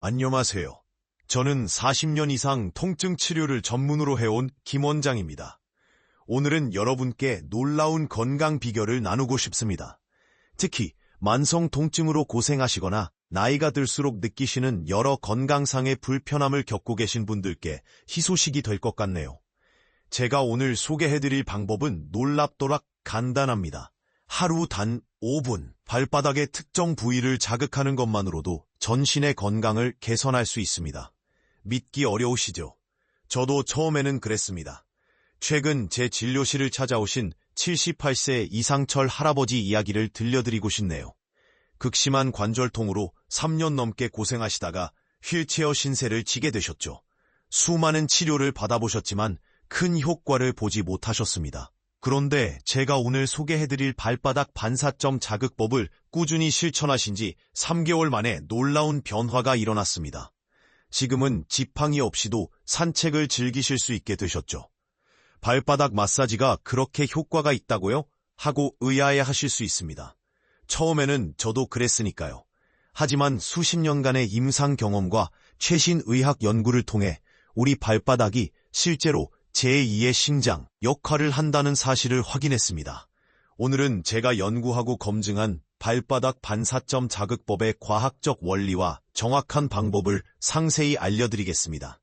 안녕하세요. 저는 40년 이상 통증 치료를 전문으로 해온 김 원장입니다. 오늘은 여러분께 놀라운 건강 비결을 나누고 싶습니다. 특히 만성 통증으로 고생하시거나 나이가 들수록 느끼시는 여러 건강상의 불편함을 겪고 계신 분들께 희소식이 될 것 같네요. 제가 오늘 소개해드릴 방법은 놀랍도록 간단합니다. 하루 단 5분 발바닥의 특정 부위를 자극하는 것만으로도 전신의 건강을 개선할 수 있습니다. 믿기 어려우시죠? 저도 처음에는 그랬습니다. 최근 제 진료실을 찾아오신 78세 이상철 할아버지 이야기를 들려드리고 싶네요. 극심한 관절통으로 3년 넘게 고생하시다가 휠체어 신세를 지게 되셨죠. 수많은 치료를 받아보셨지만 큰 효과를 보지 못하셨습니다. 그런데 제가 오늘 소개해드릴 발바닥 반사점 자극법을 꾸준히 실천하신 지 3개월 만에 놀라운 변화가 일어났습니다. 지금은 지팡이 없이도 산책을 즐기실 수 있게 되셨죠. 발바닥 마사지가 그렇게 효과가 있다고요? 하고 의아해하실 수 있습니다. 처음에는 저도 그랬으니까요. 하지만 수십 년간의 임상 경험과 최신 의학 연구를 통해 우리 발바닥이 실제로 제2의 심장 역할을 한다는 사실을 확인했습니다. 오늘은 제가 연구하고 검증한 발바닥 반사점 자극법의 과학적 원리와 정확한 방법을 상세히 알려드리겠습니다.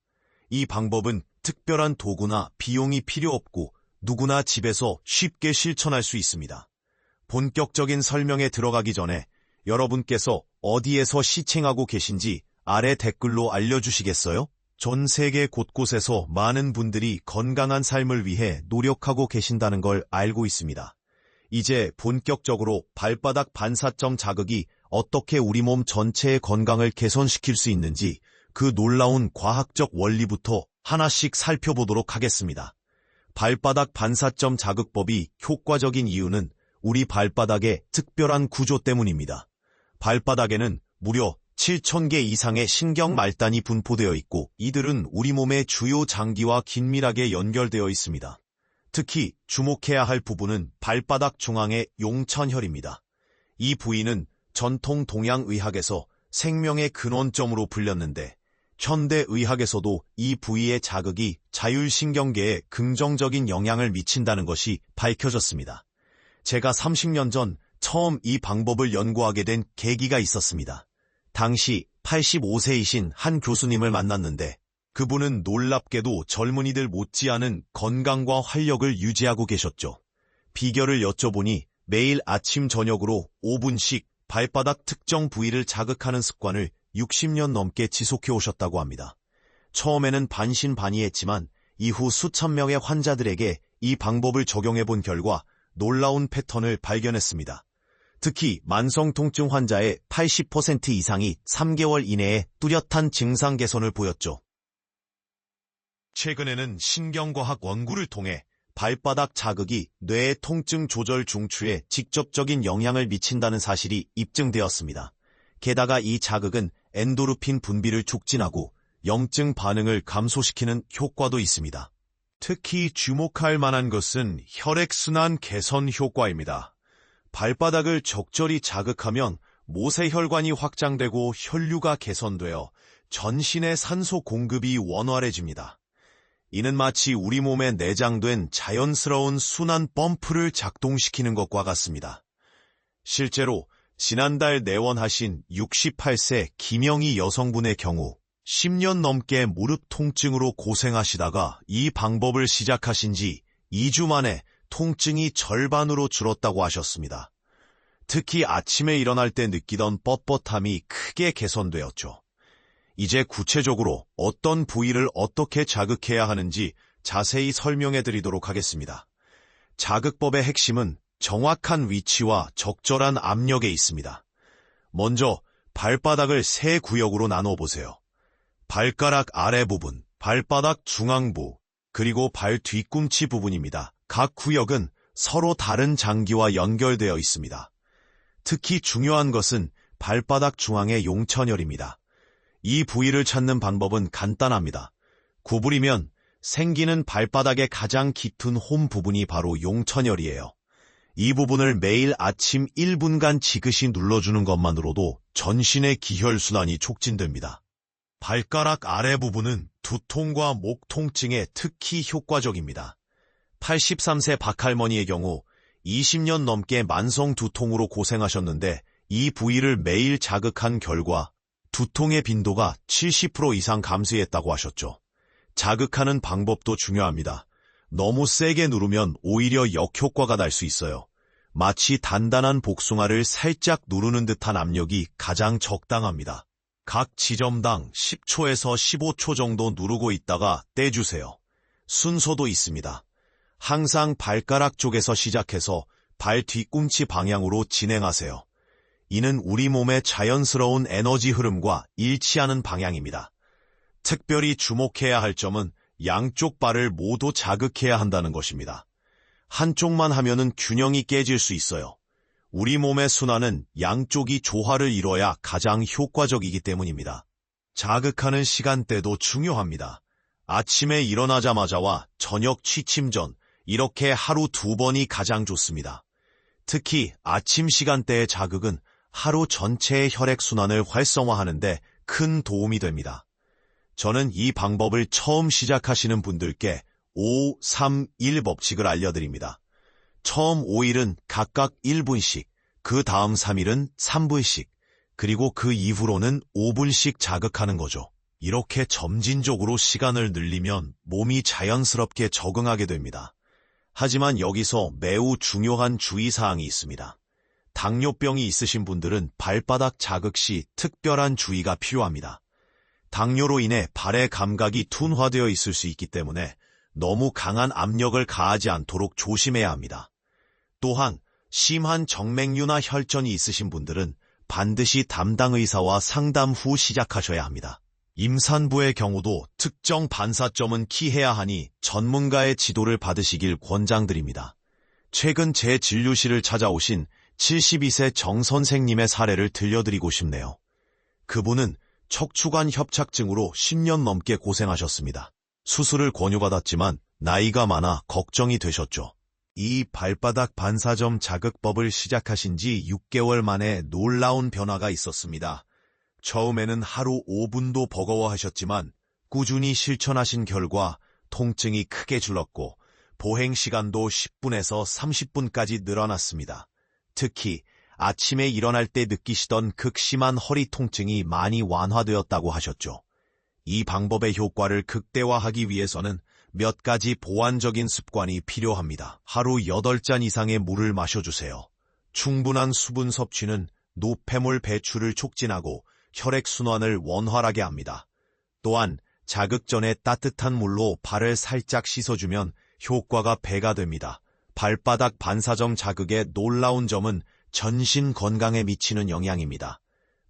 이 방법은 특별한 도구나 비용이 필요 없고 누구나 집에서 쉽게 실천할 수 있습니다. 본격적인 설명에 들어가기 전에 여러분께서 어디에서 시청하고 계신지 아래 댓글로 알려주시겠어요? 전 세계 곳곳에서 많은 분들이 건강한 삶을 위해 노력하고 계신다는 걸 알고 있습니다. 이제 본격적으로 발바닥 반사점 자극이 어떻게 우리 몸 전체의 건강을 개선시킬 수 있는지 그 놀라운 과학적 원리부터 하나씩 살펴보도록 하겠습니다. 발바닥 반사점 자극법이 효과적인 이유는 우리 발바닥의 특별한 구조 때문입니다. 발바닥에는 무려 7,000개 이상의 신경 말단이 분포되어 있고 이들은 우리 몸의 주요 장기와 긴밀하게 연결되어 있습니다. 특히 주목해야 할 부분은 발바닥 중앙의 용천혈입니다. 이 부위는 전통 동양의학에서 생명의 근원점으로 불렸는데 현대의학에서도 이 부위의 자극이 자율신경계에 긍정적인 영향을 미친다는 것이 밝혀졌습니다. 제가 30년 전 처음 이 방법을 연구하게 된 계기가 있었습니다. 당시 85세이신 한 교수님을 만났는데 그분은 놀랍게도 젊은이들 못지않은 건강과 활력을 유지하고 계셨죠. 비결을 여쭤보니 매일 아침 저녁으로 5분씩 발바닥 특정 부위를 자극하는 습관을 60년 넘게 지속해 오셨다고 합니다. 처음에는 반신반의했지만 이후 수천 명의 환자들에게 이 방법을 적용해 본 결과 놀라운 패턴을 발견했습니다. 특히 만성 통증 환자의 80% 이상이 3개월 이내에 뚜렷한 증상 개선을 보였죠. 최근에는 신경과학 연구를 통해 발바닥 자극이 뇌의 통증 조절 중추에 직접적인 영향을 미친다는 사실이 입증되었습니다. 게다가 이 자극은 엔도르핀 분비를 촉진하고 염증 반응을 감소시키는 효과도 있습니다. 특히 주목할 만한 것은 혈액순환 개선 효과입니다. 발바닥을 적절히 자극하면 모세혈관이 확장되고 혈류가 개선되어 전신의 산소 공급이 원활해집니다. 이는 마치 우리 몸에 내장된 자연스러운 순환 펌프를 작동시키는 것과 같습니다. 실제로 지난달 내원하신 68세 김영희 여성분의 경우 10년 넘게 무릎 통증으로 고생하시다가 이 방법을 시작하신 지 2주 만에 통증이 절반으로 줄었다고 하셨습니다. 특히 아침에 일어날 때 느끼던 뻣뻣함이 크게 개선되었죠. 이제 구체적으로 어떤 부위를 어떻게 자극해야 하는지 자세히 설명해 드리도록 하겠습니다. 자극법의 핵심은 정확한 위치와 적절한 압력에 있습니다. 먼저 발바닥을 세 구역으로 나눠보세요. 발가락 아래 부분, 발바닥 중앙부, 그리고 발 뒤꿈치 부분입니다. 각 구역은 서로 다른 장기와 연결되어 있습니다. 특히 중요한 것은 발바닥 중앙의 용천혈입니다. 이 부위를 찾는 방법은 간단합니다. 구부리면 생기는 발바닥의 가장 깃은 홈 부분이 바로 용천혈이에요. 이 부분을 매일 아침 1분간 지그시 눌러주는 것만으로도 전신의 기혈순환이 촉진됩니다. 발가락 아래 부분은 두통과 목 통증에 특히 효과적입니다. 83세 박할머니의 경우 20년 넘게 만성 두통으로 고생하셨는데 이 부위를 매일 자극한 결과 두통의 빈도가 70% 이상 감소했다고 하셨죠. 자극하는 방법도 중요합니다. 너무 세게 누르면 오히려 역효과가 날 수 있어요. 마치 단단한 복숭아를 살짝 누르는 듯한 압력이 가장 적당합니다. 각 지점당 10초에서 15초 정도 누르고 있다가 떼주세요. 순서도 있습니다. 항상 발가락 쪽에서 시작해서 발 뒤꿈치 방향으로 진행하세요. 이는 우리 몸의 자연스러운 에너지 흐름과 일치하는 방향입니다. 특별히 주목해야 할 점은 양쪽 발을 모두 자극해야 한다는 것입니다. 한쪽만 하면은 균형이 깨질 수 있어요. 우리 몸의 순환은 양쪽이 조화를 이뤄야 가장 효과적이기 때문입니다. 자극하는 시간대도 중요합니다. 아침에 일어나자마자와 저녁 취침 전, 이렇게 하루 2번이 가장 좋습니다. 특히 아침 시간대의 자극은 하루 전체의 혈액순환을 활성화하는데 큰 도움이 됩니다. 저는 이 방법을 처음 시작하시는 분들께 5, 3, 1 법칙을 알려드립니다. 처음 5일은 각각 1분씩, 그 다음 3일은 3분씩, 그리고 그 이후로는 5분씩 자극하는 거죠. 이렇게 점진적으로 시간을 늘리면 몸이 자연스럽게 적응하게 됩니다. 하지만 여기서 매우 중요한 주의사항이 있습니다. 당뇨병이 있으신 분들은 발바닥 자극 시 특별한 주의가 필요합니다. 당뇨로 인해 발의 감각이 둔화되어 있을 수 있기 때문에 너무 강한 압력을 가하지 않도록 조심해야 합니다. 또한 심한 정맥류나 혈전이 있으신 분들은 반드시 담당 의사와 상담 후 시작하셔야 합니다. 임산부의 경우도 특정 반사점은 키해야 하니 전문가의 지도를 받으시길 권장드립니다. 최근 제 진료실을 찾아오신 72세 정 선생님의 사례를 들려드리고 싶네요. 그분은 척추관 협착증으로 10년 넘게 고생하셨습니다. 수술을 권유받았지만 나이가 많아 걱정이 되셨죠. 이 발바닥 반사점 자극법을 시작하신 지 6개월 만에 놀라운 변화가 있었습니다. 처음에는 하루 5분도 버거워하셨지만 꾸준히 실천하신 결과 통증이 크게 줄었고 보행시간도 10분에서 30분까지 늘어났습니다. 특히 아침에 일어날 때 느끼시던 극심한 허리 통증이 많이 완화되었다고 하셨죠. 이 방법의 효과를 극대화하기 위해서는 몇 가지 보완적인 습관이 필요합니다. 하루 8잔 이상의 물을 마셔주세요. 충분한 수분 섭취는 노폐물 배출을 촉진하고 혈액순환을 원활하게 합니다. 또한 자극 전에 따뜻한 물로 발을 살짝 씻어주면 효과가 배가 됩니다. 발바닥 반사점 자극의 놀라운 점은 전신 건강에 미치는 영향입니다.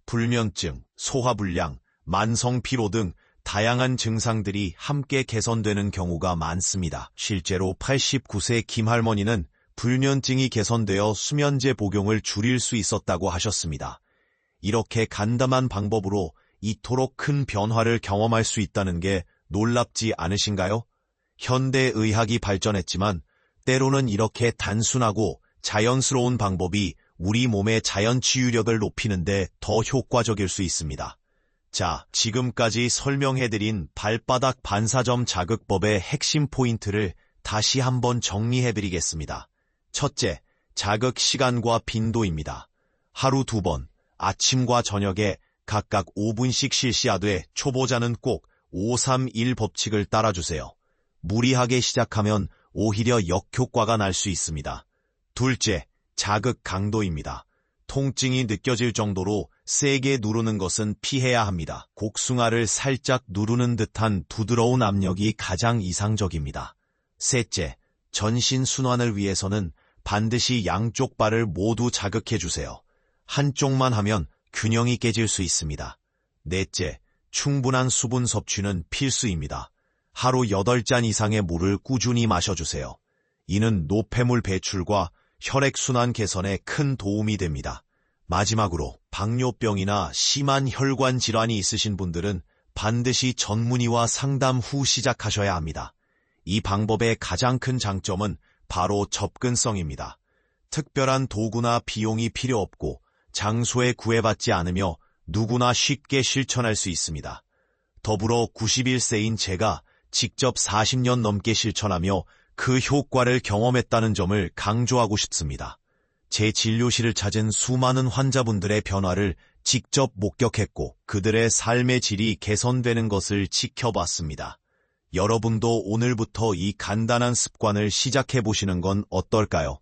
불면증, 소화불량, 만성피로 등 다양한 증상들이 함께 개선되는 경우가 많습니다. 실제로 89세 김할머니는 불면증이 개선되어 수면제 복용을 줄일 수 있었다고 하셨습니다. 이렇게 간단한 방법으로 이토록 큰 변화를 경험할 수 있다는 게 놀랍지 않으신가요? 현대의학이 발전했지만 때로는 이렇게 단순하고 자연스러운 방법이 우리 몸의 자연치유력을 높이는데 더 효과적일 수 있습니다. 자, 지금까지 설명해드린 발바닥 반사점 자극법의 핵심 포인트를 다시 한번 정리해드리겠습니다. 첫째, 자극 시간과 빈도입니다. 하루 2번, 아침과 저녁에 각각 5분씩 실시하되 초보자는 꼭 5-3-1 법칙을 따라주세요. 무리하게 시작하면 오히려 역효과가 날 수 있습니다. 둘째, 자극 강도입니다. 통증이 느껴질 정도로 세게 누르는 것은 피해야 합니다. 곡숭아를 살짝 누르는 듯한 부드러운 압력이 가장 이상적입니다. 셋째, 전신 순환을 위해서는 반드시 양쪽 발을 모두 자극해주세요. 한쪽만 하면 균형이 깨질 수 있습니다. 넷째, 충분한 수분 섭취는 필수입니다. 하루 8잔 이상의 물을 꾸준히 마셔주세요. 이는 노폐물 배출과 혈액순환 개선에 큰 도움이 됩니다. 마지막으로 당뇨병이나 심한 혈관 질환이 있으신 분들은 반드시 전문의와 상담 후 시작하셔야 합니다. 이 방법의 가장 큰 장점은 바로 접근성입니다. 특별한 도구나 비용이 필요 없고 장소에 구애받지 않으며 누구나 쉽게 실천할 수 있습니다. 더불어 91세인 제가 직접 40년 넘게 실천하며 그 효과를 경험했다는 점을 강조하고 싶습니다. 제 진료실을 찾은 수많은 환자분들의 변화를 직접 목격했고 그들의 삶의 질이 개선되는 것을 지켜봤습니다. 여러분도 오늘부터 이 간단한 습관을 시작해 보시는 건 어떨까요?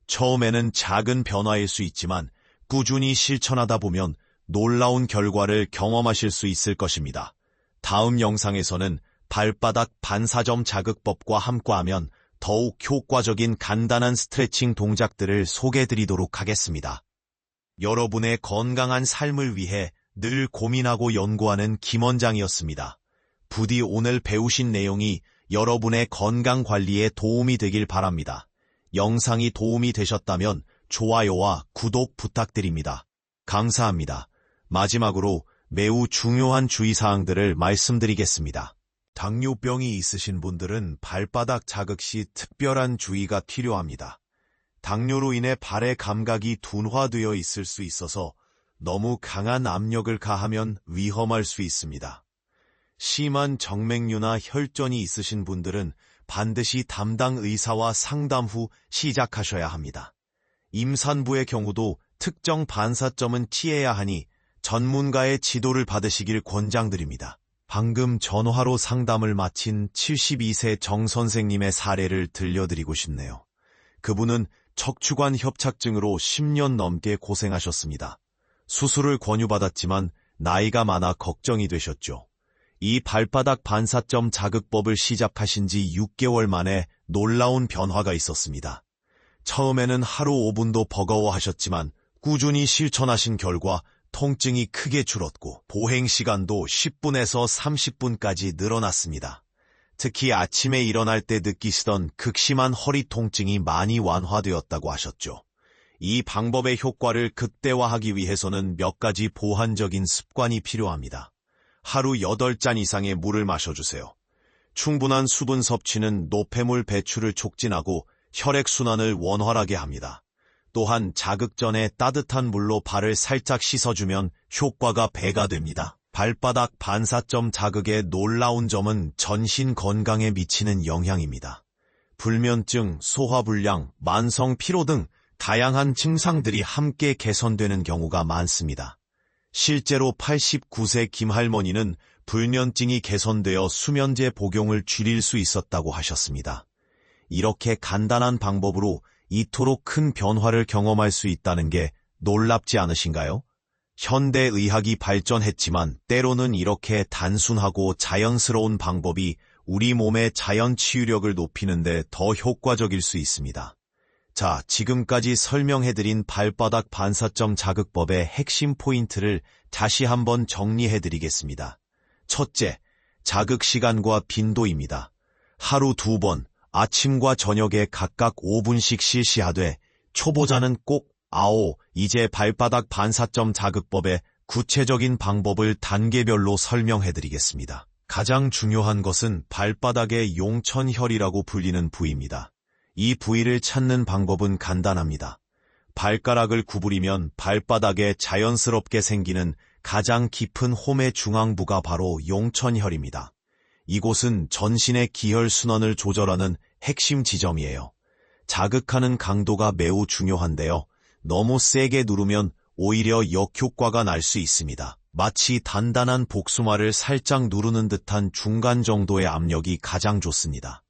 처음에는 작은 변화일 수 있지만 꾸준히 실천하다 보면 놀라운 결과를 경험하실 수 있을 것입니다. 다음 영상에서는 발바닥 반사점 자극법과 함께하면 더욱 효과적인 간단한 스트레칭 동작들을 소개해드리도록 하겠습니다. 여러분의 건강한 삶을 위해 늘 고민하고 연구하는 김원장이었습니다. 부디 오늘 배우신 내용이 여러분의 건강 관리에 도움이 되길 바랍니다. 영상이 도움이 되셨다면 좋아요와 구독 부탁드립니다. 감사합니다. 마지막으로 매우 중요한 주의사항들을 말씀드리겠습니다. 당뇨병이 있으신 분들은 발바닥 자극 시 특별한 주의가 필요합니다. 당뇨로 인해 발의 감각이 둔화되어 있을 수 있어서 너무 강한 압력을 가하면 위험할 수 있습니다. 심한 정맥류나 혈전이 있으신 분들은 반드시 담당 의사와 상담 후 시작하셔야 합니다. 임산부의 경우도 특정 반사점은 피해야 하니 전문가의 지도를 받으시길 권장드립니다. 방금 전화로 상담을 마친 72세 정 선생님의 사례를 들려드리고 싶네요. 그분은 척추관 협착증으로 10년 넘게 고생하셨습니다. 수술을 권유받았지만 나이가 많아 걱정이 되셨죠. 이 발바닥 반사점 자극법을 시작하신 지 6개월 만에 놀라운 변화가 있었습니다. 처음에는 하루 5분도 버거워하셨지만 꾸준히 실천하신 결과 통증이 크게 줄었고 보행시간도 10분에서 30분까지 늘어났습니다. 특히 아침에 일어날 때 느끼시던 극심한 허리 통증이 많이 완화되었다고 하셨죠. 이 방법의 효과를 극대화하기 위해서는 몇 가지 보완적인 습관이 필요합니다. 하루 8잔 이상의 물을 마셔주세요. 충분한 수분 섭취는 노폐물 배출을 촉진하고 혈액순환을 원활하게 합니다. 또한 자극 전에 따뜻한 물로 발을 살짝 씻어주면 효과가 배가 됩니다. 발바닥 반사점 자극의 놀라운 점은 전신 건강에 미치는 영향입니다. 불면증, 소화불량, 만성 피로 등 다양한 증상들이 함께 개선되는 경우가 많습니다. 실제로 89세 김할머니는 불면증이 개선되어 수면제 복용을 줄일 수 있었다고 하셨습니다. 이렇게 간단한 방법으로 이토록 큰 변화를 경험할 수 있다는 게 놀랍지 않으신가요? 현대의학이 발전했지만 때로는 이렇게 단순하고 자연스러운 방법이 우리 몸의 자연 치유력을 높이는 데 더 효과적일 수 있습니다. 자, 지금까지 설명해드린 발바닥 반사점 자극법의 핵심 포인트를 다시 한번 정리해드리겠습니다. 첫째, 자극 시간과 빈도입니다. 하루 2번, 아침과 저녁에 각각 5분씩 실시하되 초보자는 꼭 이제 발바닥 반사점 자극법의 구체적인 방법을 단계별로 설명해드리겠습니다. 가장 중요한 것은 발바닥의 용천혈이라고 불리는 부위입니다. 이 부위를 찾는 방법은 간단합니다. 발가락을 구부리면 발바닥에 자연스럽게 생기는 가장 깊은 홈의 중앙부가 바로 용천혈입니다. 이곳은 전신의 기혈순환을 조절하는 핵심 지점이에요. 자극하는 강도가 매우 중요한데요. 너무 세게 누르면 오히려 역효과가 날 수 있습니다. 마치 단단한 복숭아를 살짝 누르는 듯한 중간 정도의 압력이 가장 좋습니다.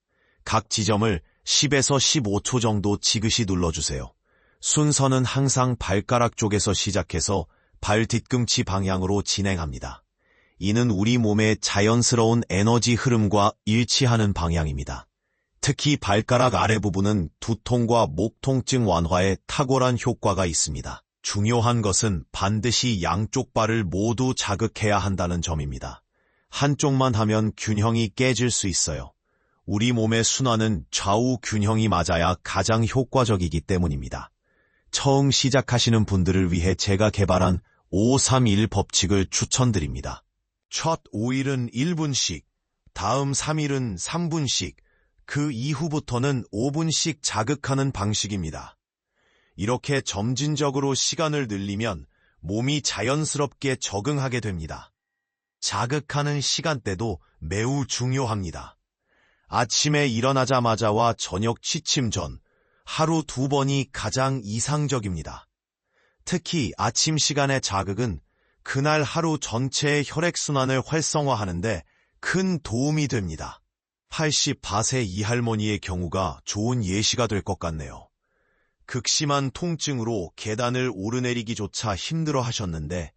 각 지점을 10에서 15초 정도 지그시 눌러주세요. 순서는 항상 발가락 쪽에서 시작해서 발 뒤꿈치 방향으로 진행합니다. 이는 우리 몸의 자연스러운 에너지 흐름과 일치하는 방향입니다. 특히 발가락 아래 부분은 두통과 목 통증 완화에 탁월한 효과가 있습니다. 중요한 것은 반드시 양쪽 발을 모두 자극해야 한다는 점입니다. 한쪽만 하면 균형이 깨질 수 있어요. 우리 몸의 순환은 좌우 균형이 맞아야 가장 효과적이기 때문입니다. 처음 시작하시는 분들을 위해 제가 개발한 5-3-1 법칙을 추천드립니다. 첫 5일은 1분씩, 다음 3일은 3분씩, 그 이후부터는 5분씩 자극하는 방식입니다. 이렇게 점진적으로 시간을 늘리면 몸이 자연스럽게 적응하게 됩니다. 자극하는 시간대도 매우 중요합니다. 아침에 일어나자마자와 저녁 취침 전 하루 2번이 가장 이상적입니다. 특히 아침 시간의 자극은 그날 하루 전체의 혈액순환을 활성화하는데 큰 도움이 됩니다. 84세 이할머니의 경우가 좋은 예시가 될 것 같네요. 극심한 통증으로 계단을 오르내리기조차 힘들어 하셨는데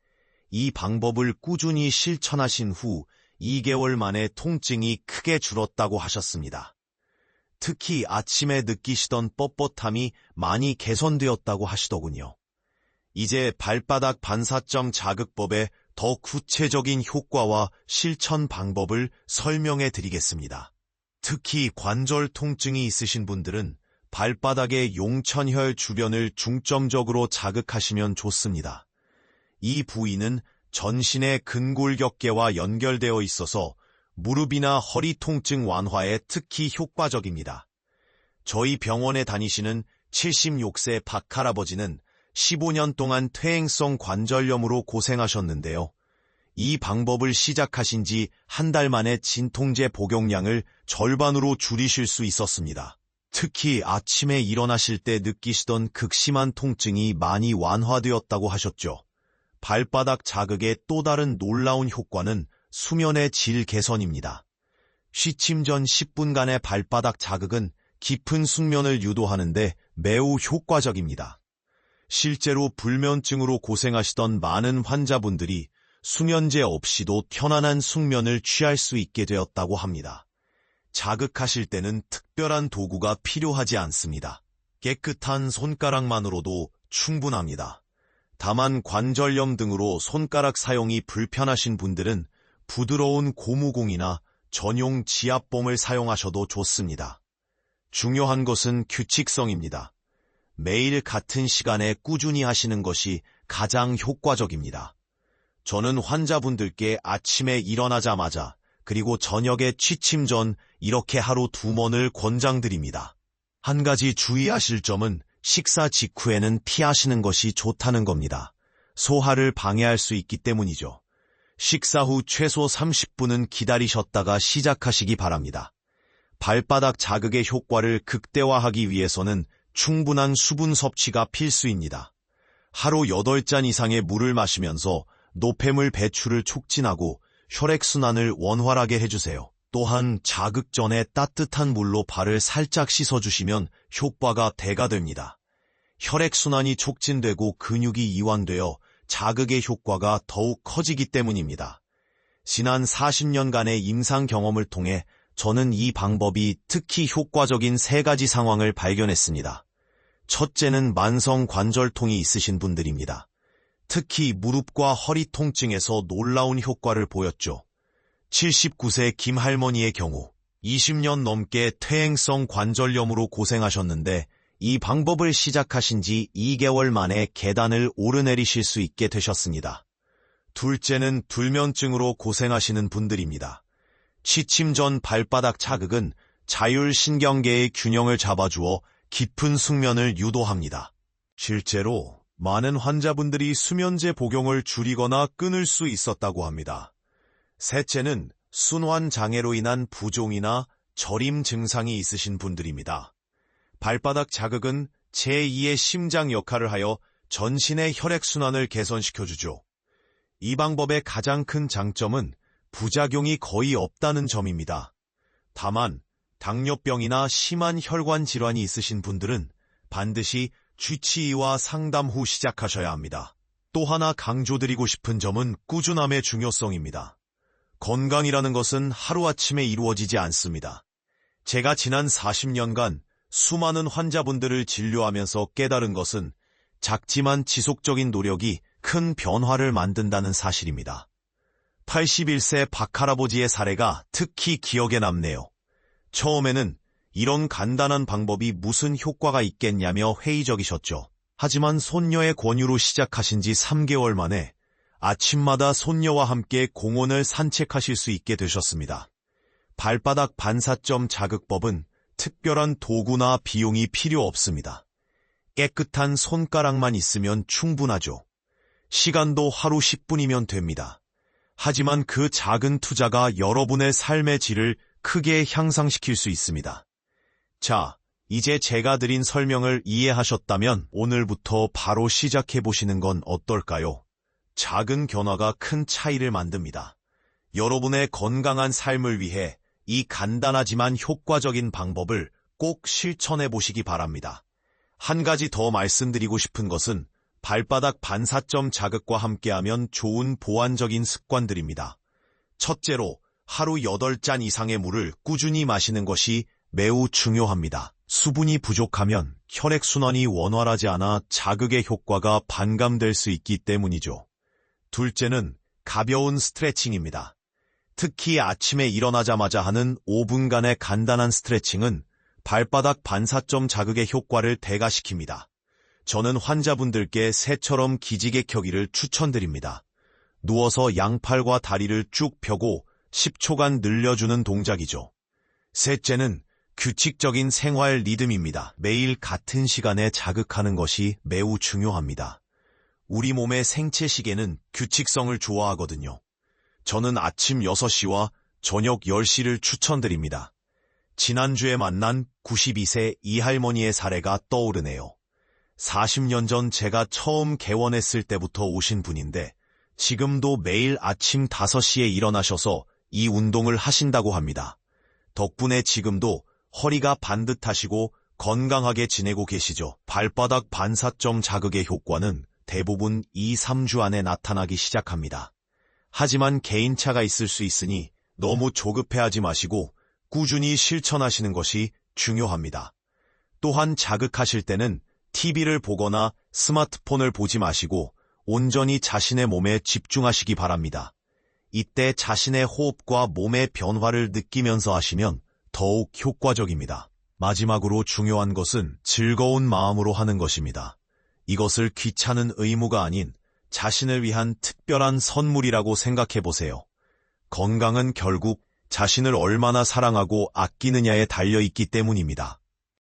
이 방법을 꾸준히 실천하신 후 2개월 만에 통증이 크게 줄었다고 하셨습니다. 특히 아침에 느끼시던 뻣뻣함이 많이 개선되었다고 하시더군요. 이제 발바닥 반사점 자극법의 더 구체적인 효과와 실천 방법을 설명해 드리겠습니다. 특히 관절 통증이 있으신 분들은 발바닥의 용천혈 주변을 중점적으로 자극하시면 좋습니다. 이 부위는 전신의 근골격계와 연결되어 있어서 무릎이나 허리 통증 완화에 특히 효과적입니다. 저희 병원에 다니시는 76세 박할아버지는 15년 동안 퇴행성 관절염으로 고생하셨는데요. 이 방법을 시작하신 지 한 달 만에 진통제 복용량을 절반으로 줄이실 수 있었습니다. 특히 아침에 일어나실 때 느끼시던 극심한 통증이 많이 완화되었다고 하셨죠. 발바닥 자극의 또 다른 놀라운 효과는 수면의 질 개선입니다. 취침 전 10분간의 발바닥 자극은 깊은 숙면을 유도하는데 매우 효과적입니다. 실제로 불면증으로 고생하시던 많은 환자분들이 수면제 없이도 편안한 숙면을 취할 수 있게 되었다고 합니다. 자극하실 때는 특별한 도구가 필요하지 않습니다. 깨끗한 손가락만으로도 충분합니다. 다만 관절염 등으로 손가락 사용이 불편하신 분들은 부드러운 고무공이나 전용 지압봉을 사용하셔도 좋습니다. 중요한 것은 규칙성입니다. 매일 같은 시간에 꾸준히 하시는 것이 가장 효과적입니다. 저는 환자분들께 아침에 일어나자마자 그리고 저녁에 취침 전 이렇게 하루 2번을 권장드립니다. 한 가지 주의하실 점은 식사 직후에는 피하시는 것이 좋다는 겁니다. 소화를 방해할 수 있기 때문이죠. 식사 후 최소 30분은 기다리셨다가 시작하시기 바랍니다. 발바닥 자극의 효과를 극대화하기 위해서는 충분한 수분 섭취가 필수입니다. 하루 8잔 이상의 물을 마시면서 노폐물 배출을 촉진하고 혈액순환을 원활하게 해주세요. 또한 자극 전에 따뜻한 물로 발을 살짝 씻어주시면 효과가 대가 됩니다. 혈액순환이 촉진되고 근육이 이완되어 자극의 효과가 더욱 커지기 때문입니다. 지난 40년간의 임상 경험을 통해 저는 이 방법이 특히 효과적인 3가지 상황을 발견했습니다. 첫째는 만성 관절통이 있으신 분들입니다. 특히 무릎과 허리 통증에서 놀라운 효과를 보였죠. 79세 김할머니의 경우 20년 넘게 퇴행성 관절염으로 고생하셨는데 이 방법을 시작하신 지 2개월 만에 계단을 오르내리실 수 있게 되셨습니다. 둘째는 불면증으로 고생하시는 분들입니다. 취침 전 발바닥 자극은 자율신경계의 균형을 잡아주어 깊은 숙면을 유도합니다. 실제로 많은 환자분들이 수면제 복용을 줄이거나 끊을 수 있었다고 합니다. 셋째는 순환장애로 인한 부종이나 저림 증상이 있으신 분들입니다. 발바닥 자극은 제2의 심장 역할을 하여 전신의 혈액순환을 개선시켜주죠. 이 방법의 가장 큰 장점은 부작용이 거의 없다는 점입니다. 다만 당뇨병이나 심한 혈관 질환이 있으신 분들은 반드시 주치의와 상담 후 시작하셔야 합니다. 또 하나 강조드리고 싶은 점은 꾸준함의 중요성입니다. 건강이라는 것은 하루아침에 이루어지지 않습니다. 제가 지난 40년간 수많은 환자분들을 진료하면서 깨달은 것은 작지만 지속적인 노력이 큰 변화를 만든다는 사실입니다. 81세 박할아버지의 사례가 특히 기억에 남네요. 처음에는 이런 간단한 방법이 무슨 효과가 있겠냐며 회의적이셨죠. 하지만 손녀의 권유로 시작하신 지 3개월 만에 아침마다 손녀와 함께 공원을 산책하실 수 있게 되셨습니다. 발바닥 반사점 자극법은 특별한 도구나 비용이 필요 없습니다. 깨끗한 손가락만 있으면 충분하죠. 시간도 하루 10분이면 됩니다. 하지만 그 작은 투자가 여러분의 삶의 질을 크게 향상시킬 수 있습니다. 자, 이제 제가 드린 설명을 이해하셨다면 오늘부터 바로 시작해 보시는 건 어떨까요? 작은 변화가 큰 차이를 만듭니다. 여러분의 건강한 삶을 위해 이 간단하지만 효과적인 방법을 꼭 실천해 보시기 바랍니다. 한 가지 더 말씀드리고 싶은 것은 발바닥 반사점 자극과 함께하면 좋은 보완적인 습관들입니다. 첫째로, 하루 8잔 이상의 물을 꾸준히 마시는 것이 매우 중요합니다. 수분이 부족하면 혈액순환이 원활하지 않아 자극의 효과가 반감될 수 있기 때문이죠. 둘째는 가벼운 스트레칭입니다. 특히 아침에 일어나자마자 하는 5분간의 간단한 스트레칭은 발바닥 반사점 자극의 효과를 대가시킵니다. 저는 환자분들께 새처럼 기지개 켜기를 추천드립니다. 누워서 양팔과 다리를 쭉 펴고 10초간 늘려주는 동작이죠. 셋째는 규칙적인 생활 리듬입니다. 매일 같은 시간에 자극하는 것이 매우 중요합니다. 우리 몸의 생체 시계는 규칙성을 좋아하거든요. 저는 아침 6시와 저녁 10시를 추천드립니다. 지난주에 만난 92세 이할머니의 사례가 떠오르네요. 40년 전 제가 처음 개원했을 때부터 오신 분인데 지금도 매일 아침 5시에 일어나셔서 이 운동을 하신다고 합니다. 덕분에 지금도 허리가 반듯하시고 건강하게 지내고 계시죠. 발바닥 반사점 자극의 효과는 대부분 2-3주 안에 나타나기 시작합니다. 하지만 개인차가 있을 수 있으니 너무 조급해하지 마시고 꾸준히 실천하시는 것이 중요합니다. 또한 자극하실 때는 TV를 보거나 스마트폰을 보지 마시고 온전히 자신의 몸에 집중하시기 바랍니다. 이때 자신의 호흡과 몸의 변화를 느끼면서 하시면 더욱 효과적입니다. 마지막으로 중요한 것은 즐거운 마음으로 하는 것입니다. 이것을 귀찮은 의무가 아닌 자신을 위한 특별한 선물이라고 생각해 보세요. 건강은 결국 자신을 얼마나 사랑하고 아끼느냐에 달려 있기 때문입니다.